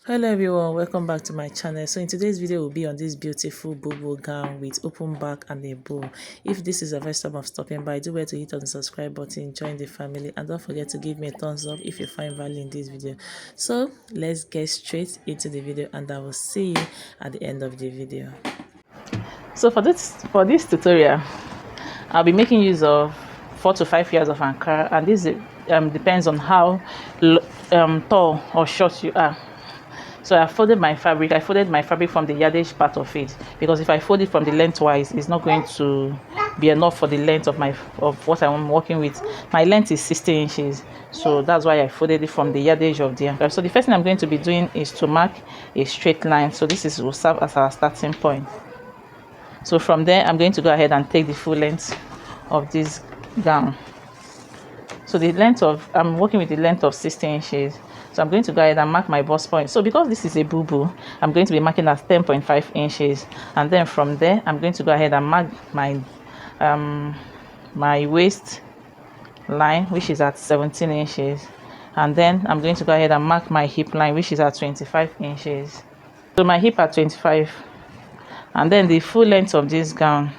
Hello everyone, welcome back to my channel. So in today's video will be on this beautiful bubu gown with open back and a bow. If this is your first time of stopping by, do well to hit on the subscribe button, join the family, and don't forget to give me a thumbs up if you find value in this video. So let's get straight into the video, and I will see you at the end of the video. So for this tutorial, I'll be making use of 4 to 5 yards of Ankara, and this depends on how tall or short you are. So I folded my fabric. I folded my fabric from the yardage part of it, because if I fold it from the lengthwise, it's not going to be enough for the length of what I'm working with. My length is 60 inches, so that's why I folded it from the yardage of the anchor. So the first thing I'm going to be doing is to mark a straight line. So this will serve as our starting point. So from there, I'm going to go ahead and take the full length of this gown. So I'm working with the length of 60 inches. So I'm going to go ahead and mark my bust point. So because this is a bubu, I'm going to be marking at 10.5 inches. And then from there, I'm going to go ahead and mark my waist line, which is at 17 inches. And then I'm going to go ahead and mark my hip line, which is at 25 inches. So my hip at 25. And then the full length of this gown,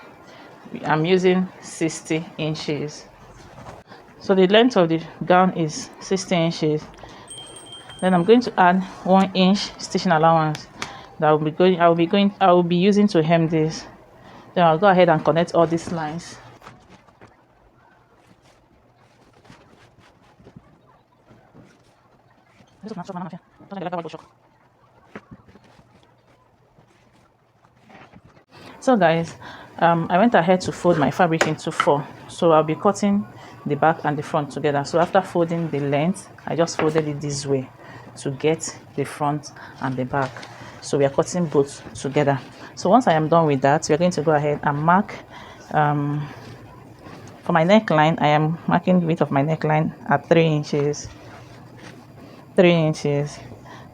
I'm using 60 inches. So the length of the gown is 60 inches. Then I'm going to add 1 inch stitching allowance that I will be using to hem this. Then I'll go ahead and connect all these lines. So guys, I went ahead to fold my fabric into 4. So I'll be cutting the back and the front together. So after folding the length, I just folded it this way to get the front and the back. So we are cutting both together. So once I am done with that, we are going to go ahead and mark for my neckline. I am marking the width of my neckline at 3 inches.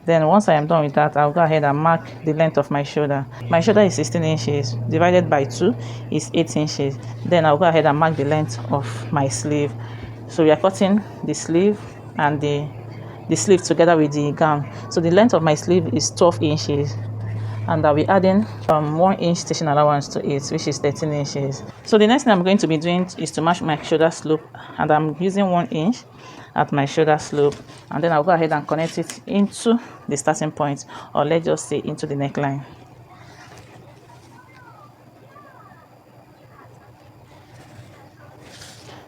Then once I am done with that, I'll go ahead and mark the length of my shoulder. My shoulder is 16 inches divided by 2 is 8 inches. Then I'll go ahead and mark the length of my sleeve. So we are cutting the sleeve and the sleeve together with the gown. So the length of my sleeve is 12 inches, and I'll be adding 1 inch stitching allowance to it, which is 13 inches. So the next thing I'm going to be doing is to match my shoulder slope, and I'm using 1 inch at my shoulder slope, and then I'll go ahead and connect it into the starting point, or let's just say into the neckline.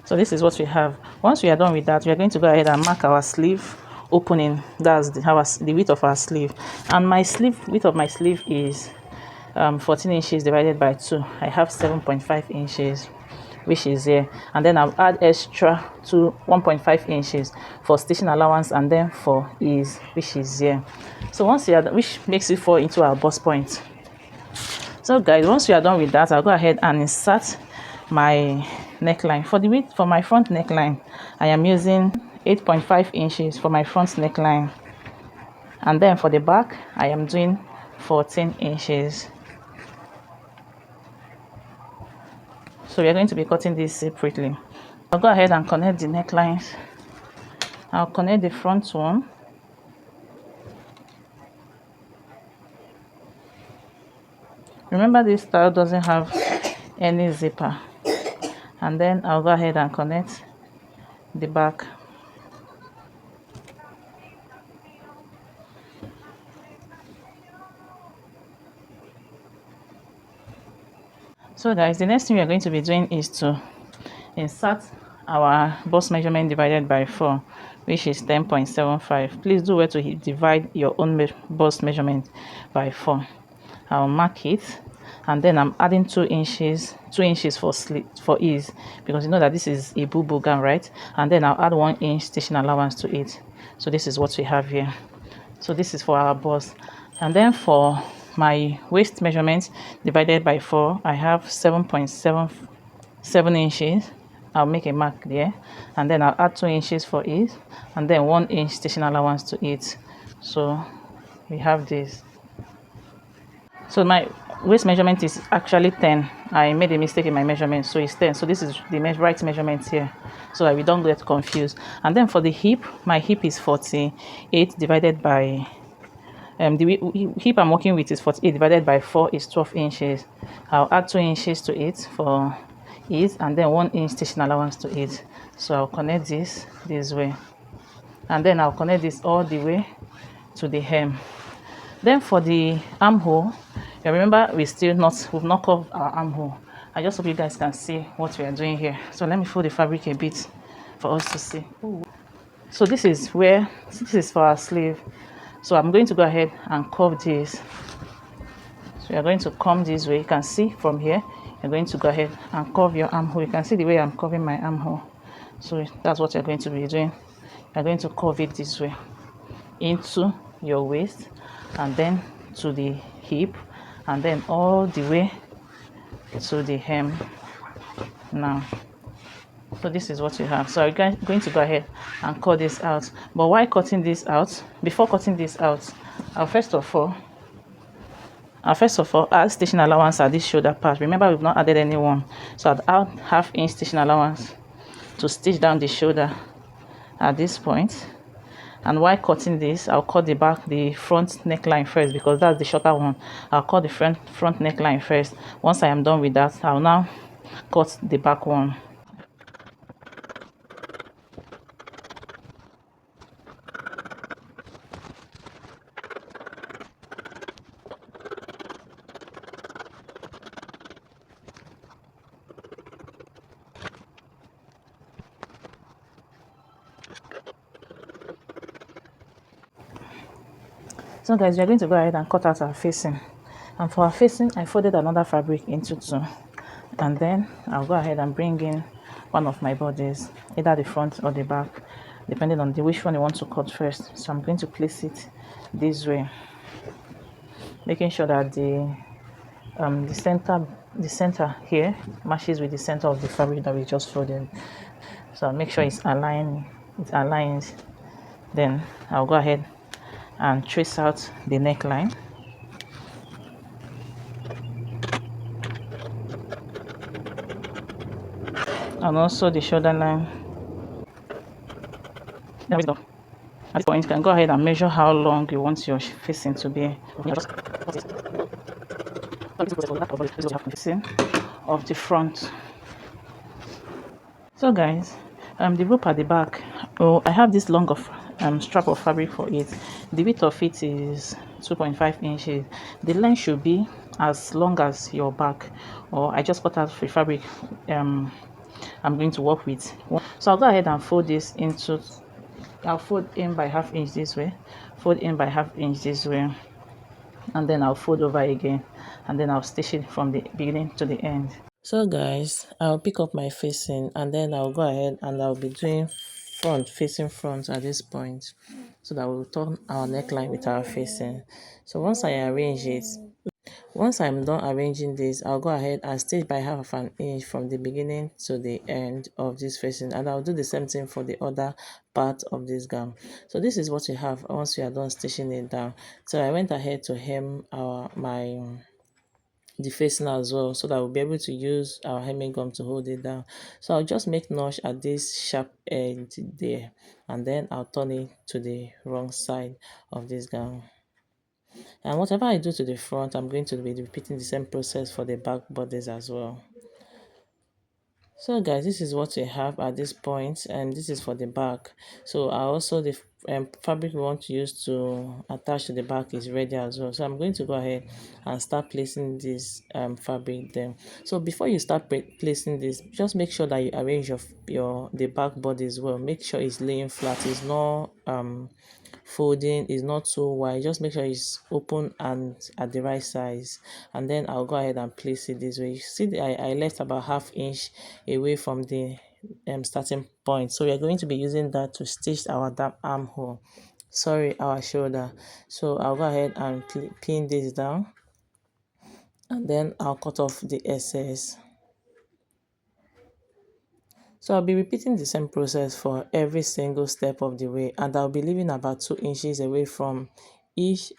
So this is what we have. Once we are done with that, we are going to go ahead and mark our sleeve opening. That's the width of our sleeve, and my width of my sleeve is 14 inches divided by 2. I have 7.5 inches, which is here, and then I'll add extra to 1.5 inches for stitching allowance, and then for ease, which is here. So once you are done, which makes it fall into our bust point. So guys, once we are done with that, I'll go ahead and insert my neckline. For the width for my front neckline, I am using 8.5 inches for my front neckline, and then for the back I am doing 14 inches. So we are going to be cutting this separately. I'll go ahead and connect the necklines. I'll connect the front one. Remember, this style doesn't have any zipper. And then I'll go ahead and connect the back. So guys, the next thing we are going to be doing is to insert our bust measurement divided by 4, which is 10.75. Please do well to divide your own bust measurement by 4. I'll mark it, and then I'm adding 2 inches for ease, because you know that this is a bubu gown, right? And then I'll add 1 inch stitching allowance to it. So this is what we have here. So this is for our bust. And then for my waist measurement divided by 4, I have 7.77 inches. I'll make a mark there, and then I'll add 2 inches for ease, and then 1 inch stitching allowance to it. So we have this. So my waist measurement is actually 10. I made a mistake in my measurement, so it's 10. So this is the right measurement here, so that we don't get confused. And then for the hip, my hip is 48 divided by The hip I'm working with is 48 divided by 4 is 12 inches. I'll add 2 inches to it for it, and then 1 inch stitching allowance to it. So I'll connect this way, and then I'll connect this all the way to the hem. Then for the armhole, you remember we've not curved our armhole. I just hope you guys can see what we are doing here. So let me fold the fabric a bit for us to see. So this is for our sleeve. So I'm going to go ahead and curve this. So you're going to come this way. You can see from here, you're going to go ahead and curve your armhole. You can see the way I'm curving my armhole. So that's what you're going to be doing. You're going to curve it this way into your waist, and then to the hip, and then all the way to the hem now. So this is what you have. So I'm going to go ahead and cut this out. But while cutting this out, before cutting this out, I'll first of all add stitching allowance at this shoulder part. Remember, we've not added any one, so I'll add half-inch stitching allowance to stitch down the shoulder at this point. And while cutting this, I'll cut the front neckline first, because that's the shorter one. I'll cut the front neckline first. Once I am done with that, I'll now cut the back one. So guys, we are going to go ahead and cut out our facing. And for our facing, I folded another fabric into two. And then I'll go ahead and bring in one of my bodies, either the front or the back, depending on which one you want to cut first. So I'm going to place it this way, making sure that the center here matches with the center of the fabric that we just folded. So I'll make sure it aligns. Then I'll go ahead and trace out the neckline. And also the shoulder line. There we go. At this point, you can go ahead and measure how long you want your facing to be. Facing of the front. So guys, the rope at the back, I have this long of strap of fabric for it. The width of it is 2.5 inches. The length should be as long as your back, or I just cut out the fabric I'm going to work with. So I'll go ahead and fold this into, I'll fold in by ½ inch this way, fold in by ½ inch this way, and then I'll fold over again, and then I'll stitch it from the beginning to the end. So guys, I'll pick up my facing, and then I'll go ahead and I'll be doing facing front at this point, so that we'll turn our neckline with our facing. So once I arrange it, once I'm done arranging this, I'll go ahead and stitch by ½ inch from the beginning to the end of this facing, and I'll do the same thing for the other part of this gown. So this is what you have once you are done stitching it down. So I went ahead to hem the facing as well, so that we'll be able to use our hemming gum to hold it down. So I'll just make notch at this sharp edge there, and then I'll turn it to the wrong side of this gown. And whatever I do to the front, I'm going to be repeating the same process for the back bodies as well. So guys, this is what we have at this point, and this is for the back. So the fabric we want to use to attach to the back is ready as well. So I'm going to go ahead and start placing this fabric there. So before you start placing this, just make sure that you arrange the back body as well. Make sure it's laying flat, it's not folding, is not too wide. Just make sure it's open and at the right size, and then I'll go ahead and place it this way. You see, I left about ½ inch away from the starting point, so we are going to be using that to stitch our armhole, our shoulder. So I'll go ahead and pin this down, and then I'll cut off the excess. So I'll be repeating the same process for every single step of the way, and I'll be leaving about 2 inches away from each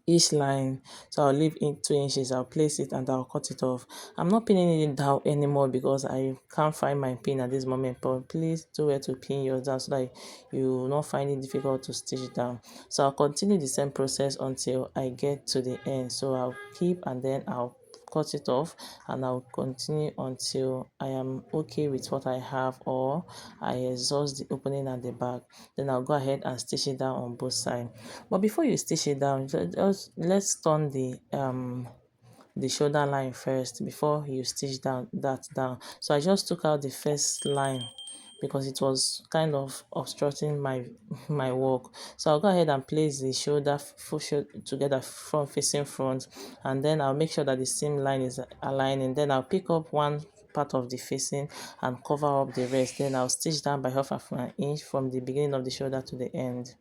each line, so I'll leave in 2 inches. I'll place it and I'll cut it off. I'm not pinning it down anymore because I can't find my pin at this moment, but please do where to pin yours down so that you will not find it difficult to stitch it down. So I'll continue the same process until I get to the end. So I'll keep and then I'll cut it off, and I'll continue until I am okay with what I have, or I exhaust the opening at the back. Then I'll go ahead and stitch it down on both sides. But before you stitch it down, just let's turn the shoulder line first before you stitch that down. So I just took out the first line because it was kind of obstructing my work. So I'll go ahead and place the shoulder together, front facing front, and then I'll make sure that the seam line is aligning. Then I'll pick up one part of the facing and cover up the rest. Then I'll stitch down by half of an inch from the beginning of the shoulder to the end.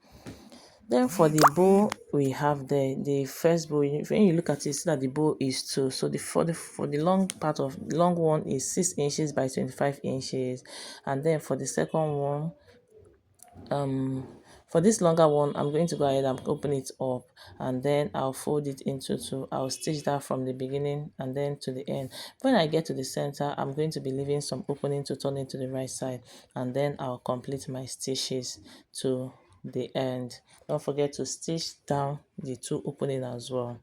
Then for the bow we have the first bow, when you look at it, see that the bow is 2. So for the long part of the long one is 6 inches by 25 inches, and then for the second one, for this longer one, I'm going to go ahead and open it up, and then I'll fold it into 2. I'll stitch that from the beginning and then to the end. When I get to the center, I'm going to be leaving some opening to turn it to the right side, and then I'll complete my stitches to the end. Don't forget to stitch down the 2 opening as well.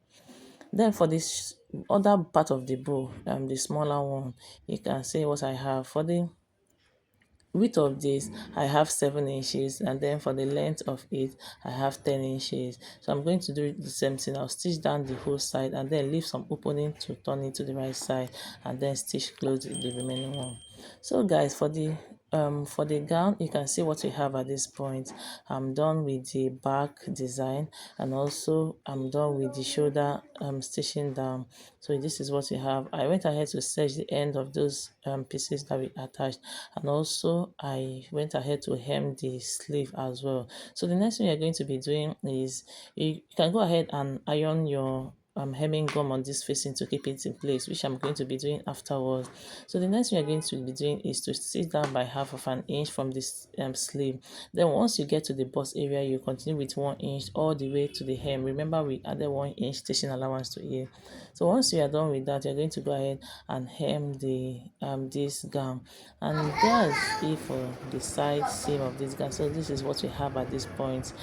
Then for this other part of the bow, the smaller one, you can see what I have. For the width of this, I have 7 inches, and then for the length of it, I have 10 inches. So I'm going to do the same thing. I'll stitch down the whole side and then leave some opening to turn it to the right side, and then stitch close the remaining one. So guys, for the gown, you can see what we have at this point. I'm done with the back design, and also I'm done with the shoulder stitching down. So this is what we have. I went ahead to stitch the end of those pieces that we attached, and also I went ahead to hem the sleeve as well. So the next thing you're going to be doing is you can go ahead and iron your hemming gum on this facing to keep it in place, which I'm going to be doing afterwards. So the next thing you're going to be doing is to stitch down by half of an inch from this sleeve. Then once you get to the bust area, you continue with 1 inch all the way to the hem. Remember, we added 1 inch stitching allowance to here. So once you are done with that, you're going to go ahead and hem the this gown, and that's it for the side seam of this gown. So this is what we have at this point.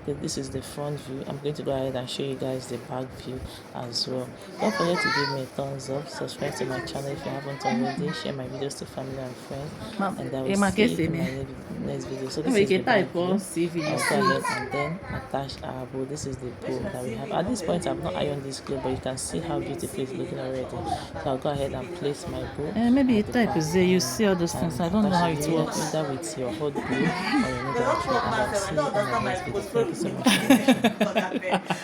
This is the front view. I'm going to go ahead and show you guys the back view as well. Don't forget to give me a thumbs up, subscribe to my channel if you haven't already, share my videos to family and friends, and I will see you in my next video. So this is the back view. I'll go ahead and then attach our bow. This is the bow that we have. At this point, I've not ironed this glue, but you can see how beautiful it's looking already. So I'll go ahead and place my bow. Maybe a type is there, you see all those things. I don't know how it works. Either with your hot glue or your needle, and I'll see you in my next video. Thank you so much for watching.